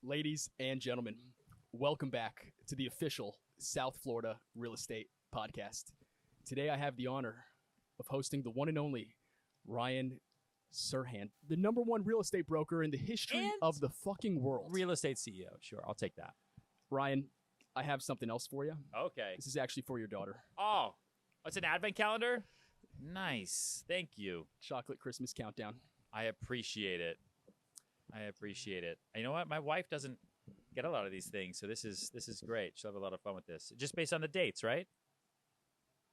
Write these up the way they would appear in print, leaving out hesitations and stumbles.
Ladies and gentlemen, welcome back to the official South Florida Real Estate Podcast. Today I have the honor of hosting the one and only Ryan Serhant, the number one real estate broker in the history And of the fucking world. Real estate CEO. Sure, I'll take that. Ryan, I have something else for you. Okay. This is actually for your daughter. Oh, it's an advent calendar? Nice. Thank you. Chocolate Christmas countdown. I appreciate it. You know what? My wife doesn't get a lot of these things, so this is great. She'll have a lot of fun with this. Just based on the dates, right?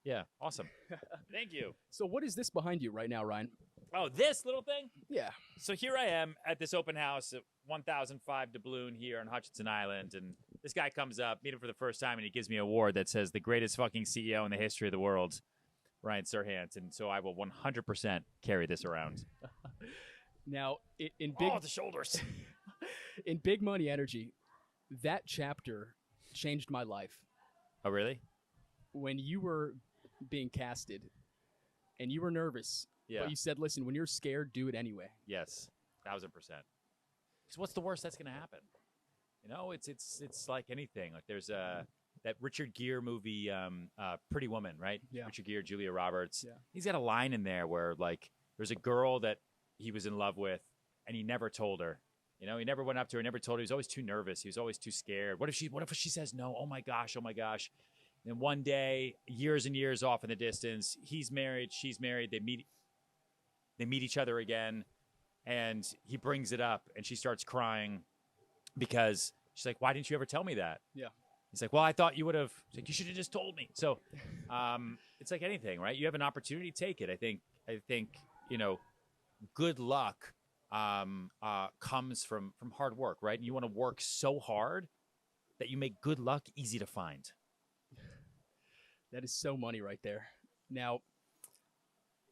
Yeah, awesome. Thank you. So what is this behind you right now, Ryan? Oh, this little thing? Yeah. So here I am at this open house at 1005 Doubloon here on Hutchinson Island, and this guy comes up, meet him for the first time, and he gives me an award that says the greatest fucking CEO in the history of the world, Ryan Serhant. And so I will 100% carry this around. Now, in big the shoulders. in Big Money Energy, that chapter changed my life. Oh, really? When you were being casted and you were nervous, Yeah. but you said, listen, when you're scared, do it anyway. Yes, 1000%. So what's the worst that's going to happen? You know, it's like anything. Like there's that Richard Gere movie, Pretty Woman, right? Yeah. Richard Gere, Julia Roberts. Yeah. He's got a line in there where like there's a girl that he was in love with, and he never told her. You know, he never went up to her, never told her. He was always too nervous. He was always too scared. What if she says no? Oh my gosh. And one day, years and years off in the distance, he's married, she's married. They meet each other again, and he brings it up, and she starts crying because she's like, "Why didn't you ever tell me that?" Yeah. He's like, "Well, I thought you would have." She's like, "You should have just told me." So, it's like anything, right? You have an opportunity, take it. I think you know, good luck comes from hard work, right? And you want to work so hard that you make good luck easy to find. That is so money right there. Now,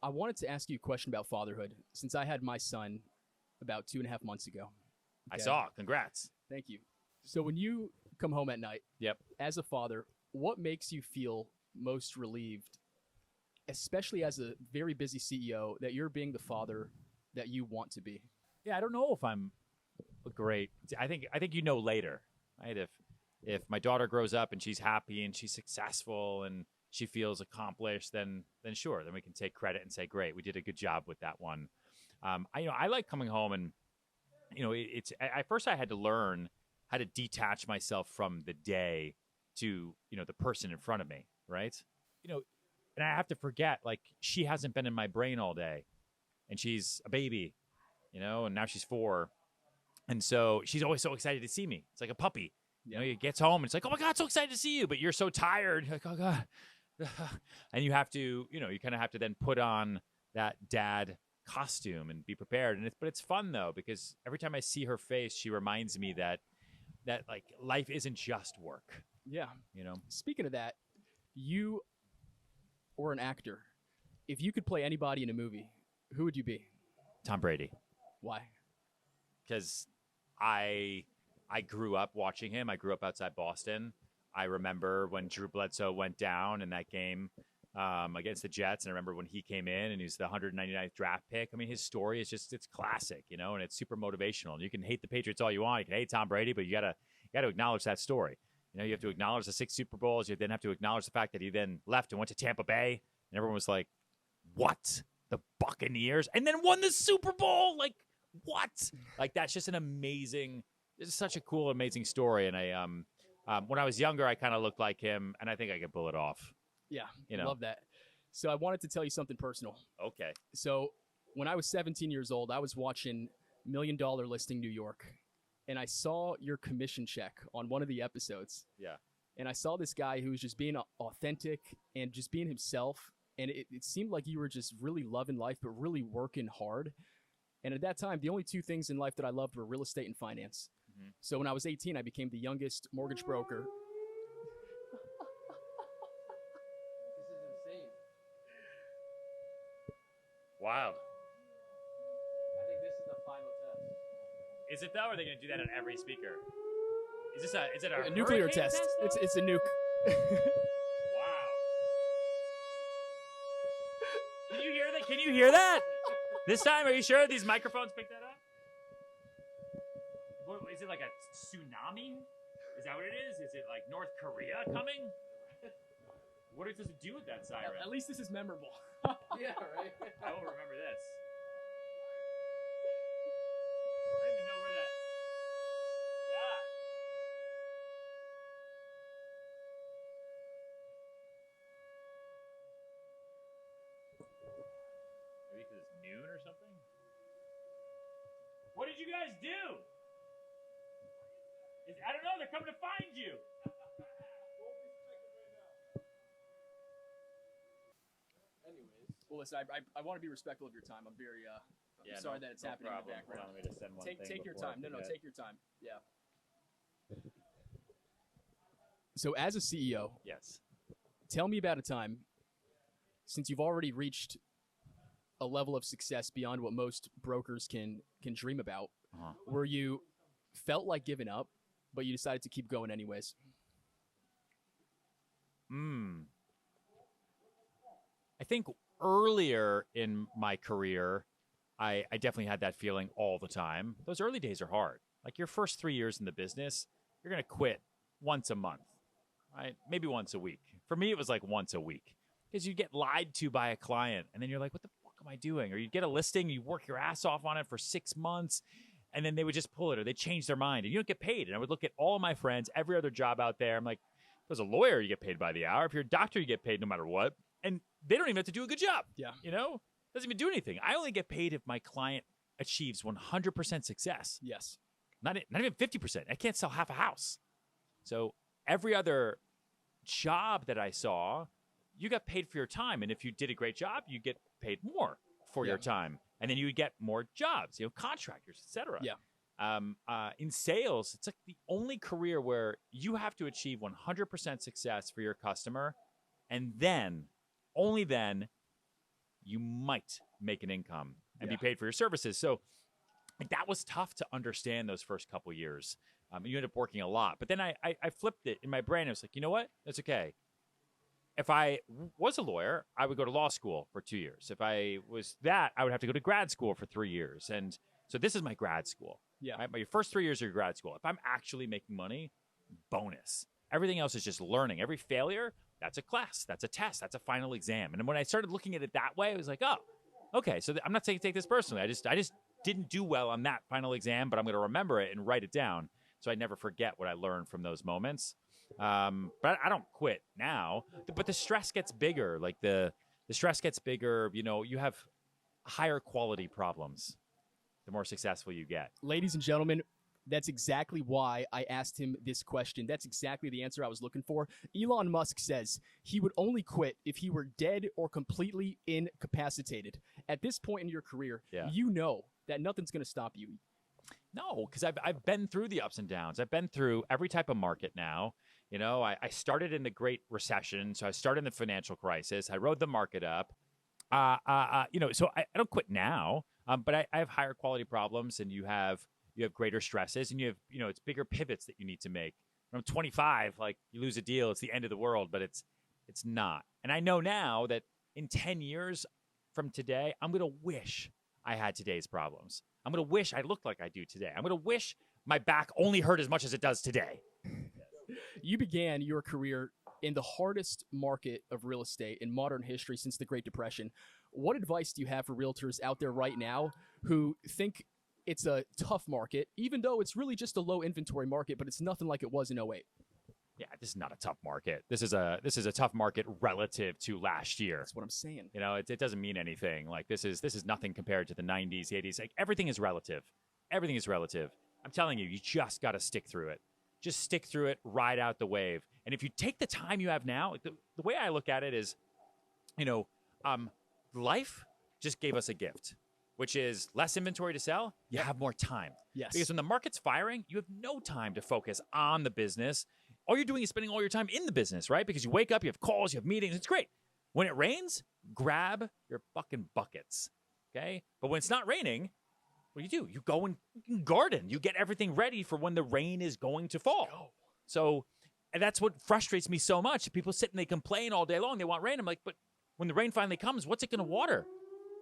I wanted to ask you a question about fatherhood since I had my son about 2.5 months ago. I saw. Congrats. Thank you. So when you come home at night, Yep. as a father, what makes you feel most relieved, especially as a very busy CEO, that you're being the father that you want to be? Yeah, I don't know if I'm great. I think you know later, right? If my daughter grows up and she's happy and she's successful and she feels accomplished, then sure, then we can take credit and say, great, we did a good job with that one. I like coming home and it's at first I had to learn how to detach myself from the day to the person in front of me, right? And I have to forget, like, she hasn't been in my brain all day, and she's a baby, and now she's 4, and so she's always so excited to see me. It's like a puppy. He gets home and it's like, oh my God, so excited to see you. But you're so tired. You're like, oh God. And you have to, you kind of have to then put on that dad costume and be prepared. But it's fun though, because every time I see her face, she reminds me that like life isn't just work. Yeah. Speaking of that, you or an actor, if you could play anybody in a movie, who would you be? Tom Brady. Why? Because I grew up watching him. I grew up outside Boston. I remember when Drew Bledsoe went down in that game against the Jets. And I remember when he came in and he was the 199th draft pick. I mean, his story is it's classic, and it's super motivational. And you can hate the Patriots all you want. You can hate Tom Brady, but you got to acknowledge that story. You have to acknowledge the 6 Super Bowls. You then have to acknowledge the fact that he then left and went to Tampa Bay. And everyone was like, what? The Buccaneers? And then won the Super Bowl? Like, what? Like, that's just an amazing... It's such a cool, amazing story, and I, when I was younger, I kind of looked like him, and I think I could pull it off. Yeah, love that. So I wanted to tell you something personal. Okay. So when I was 17 years old, I was watching $1 Million Listing New York, and I saw your commission check on one of the episodes. Yeah. And I saw this guy who was just being authentic and just being himself, and it seemed like you were just really loving life, but really working hard. And at that time, the only 2 things in life that I loved were real estate and finance. Mm-hmm. So when I was 18, I became the youngest mortgage broker. This is insane. Wow. I think this is the final test. Is it though, or are they going to do that on every speaker? Is it a nuclear test? It's a nuke. Wow. Can you hear that? Can you hear that? This time, are you sure these microphones pick that up? it like a tsunami? Is that what it is? Is it like North Korea coming? What does it do with that siren? At least this is memorable. Yeah, right. I will remember this. I don't even know where that. God. Maybe because it's noon or something? What did you guys do? I don't know. They're coming to find you. Anyways, Well, listen, I want to be respectful of your time. I'm very I'm sorry that it's happening in the background. Allow me to send one thing Take your before I time. No, forget. take your time. Yeah. So, as a CEO, Yes. tell me about a time, since you've already reached a level of success beyond what most brokers can dream about, where you felt like giving up, but you decided to keep going anyways. I think earlier in my career, I definitely had that feeling all the time. Those early days are hard. Like your first 3 years in the business, you're going to quit once a month, right? Maybe once a week. For me, it was like once a week because you get lied to by a client and then you're like, what the fuck am I doing? Or you get a listing, you work your ass off on it for 6 months and then they would just pull it or they change their mind and you don't get paid. And I would look at all of my friends, every other job out there. I'm like, if there's a lawyer, you get paid by the hour. If you're a doctor, you get paid no matter what. And they don't even have to do a good job. Yeah. You know? Doesn't even do anything. I only get paid if my client achieves 100% success. Yes. Not even 50%. I can't sell half a house. So every other job that I saw, you got paid for your time. And if you did a great job, you get paid more for your time. And then you would get more jobs, contractors, etc. Yeah. In sales, it's like the only career where you have to achieve 100% success for your customer. And then, only then, you might make an income and be paid for your services. So like, that was tough to understand those first couple years. You end up working a lot. But then I flipped it in my brain. I was like, you know what? That's okay. If I was a lawyer, I would go to law school for 2 years. If I was that, I would have to go to grad school for 3 years. And so this is my grad school. Yeah. Right? Your first 3 years of your grad school. If I'm actually making money, bonus. Everything else is just learning. Every failure, that's a class, that's a test, that's a final exam. And when I started looking at it that way, I was like, oh, okay. So I'm not saying take this personally. I just didn't do well on that final exam, but I'm going to remember it and write it down so I never forget what I learned from those moments. But I don't quit now. But the stress gets bigger. Like the stress gets bigger. You have higher quality problems the more successful you get. Ladies and gentlemen, that's exactly why I asked him this question. That's exactly the answer I was looking for. Elon Musk says he would only quit if he were dead or completely incapacitated. At this point in your career, you know that nothing's going to stop you. No, because I've been through the ups and downs. I've been through every type of market now. I started in the Great Recession, so I started in the financial crisis. I rode the market up. So I don't quit now, but I have higher quality problems, and you have greater stresses, and you have it's bigger pivots that you need to make. When I'm 25, like you lose a deal, it's the end of the world, but it's not. And I know now that in 10 years from today, I'm gonna wish I had today's problems. I'm gonna wish I looked like I do today. I'm gonna wish my back only hurt as much as it does today. You began your career in the hardest market of real estate in modern history since the Great Depression. What advice do you have for realtors out there right now who think it's a tough market, even though it's really just a low inventory market, but it's nothing like it was in 2008? Yeah, this is not a tough market. This is a tough market relative to last year. That's what I'm saying. It doesn't mean anything. Like this is nothing compared to the 90s, 80s. Like everything is relative. Everything is relative. I'm telling you, you just got to stick through it. Just stick through it, ride out the wave. And if you take the time you have now, the way I look at it is, life just gave us a gift, which is less inventory to sell. You have more time. Yes. Because when the market's firing, you have no time to focus on the business. All you're doing is spending all your time in the business, right? Because you wake up, you have calls, you have meetings. It's great. When it rains, grab your fucking buckets, okay? But when it's not raining, what do? You go and garden. You get everything ready for when the rain is going to fall. So and that's what frustrates me so much. People sit and they complain all day long. They want rain. I'm like, but when the rain finally comes, what's it going to water?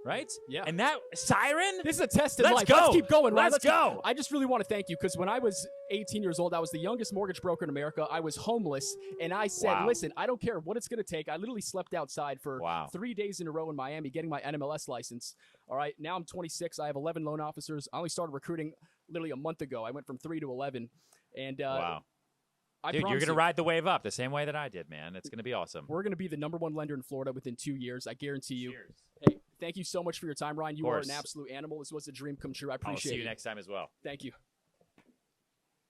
right? Yeah. And that siren. This is a test in Let's life. go. Let's keep going, Ryan. Let's go. I just really want to thank you because when I was 18 years old, I was the youngest mortgage broker in America. I was homeless, and I said, Wow. listen, I don't care what it's going to take. I literally slept outside for Wow. 3 days in a row in Miami getting my NMLS license. All right, now I'm 26. I have 11 loan officers. I only started recruiting literally a month ago. I went from 3 to 11. And Wow. I Dude, you're promise going to you, ride the wave up the same way that I did, man. It's going to be awesome. we're going to be the #1 lender in Florida within 2 years. I guarantee you. Cheers. Hey, thank you so much for your time, Ryan. You are course. an absolute animal. This was a dream come true. I I'll appreciate see you it. next time as well. Thank you.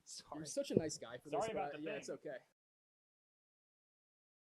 Sorry. You're such a nice guy for Sorry this. about but the yeah, thing. it's okay.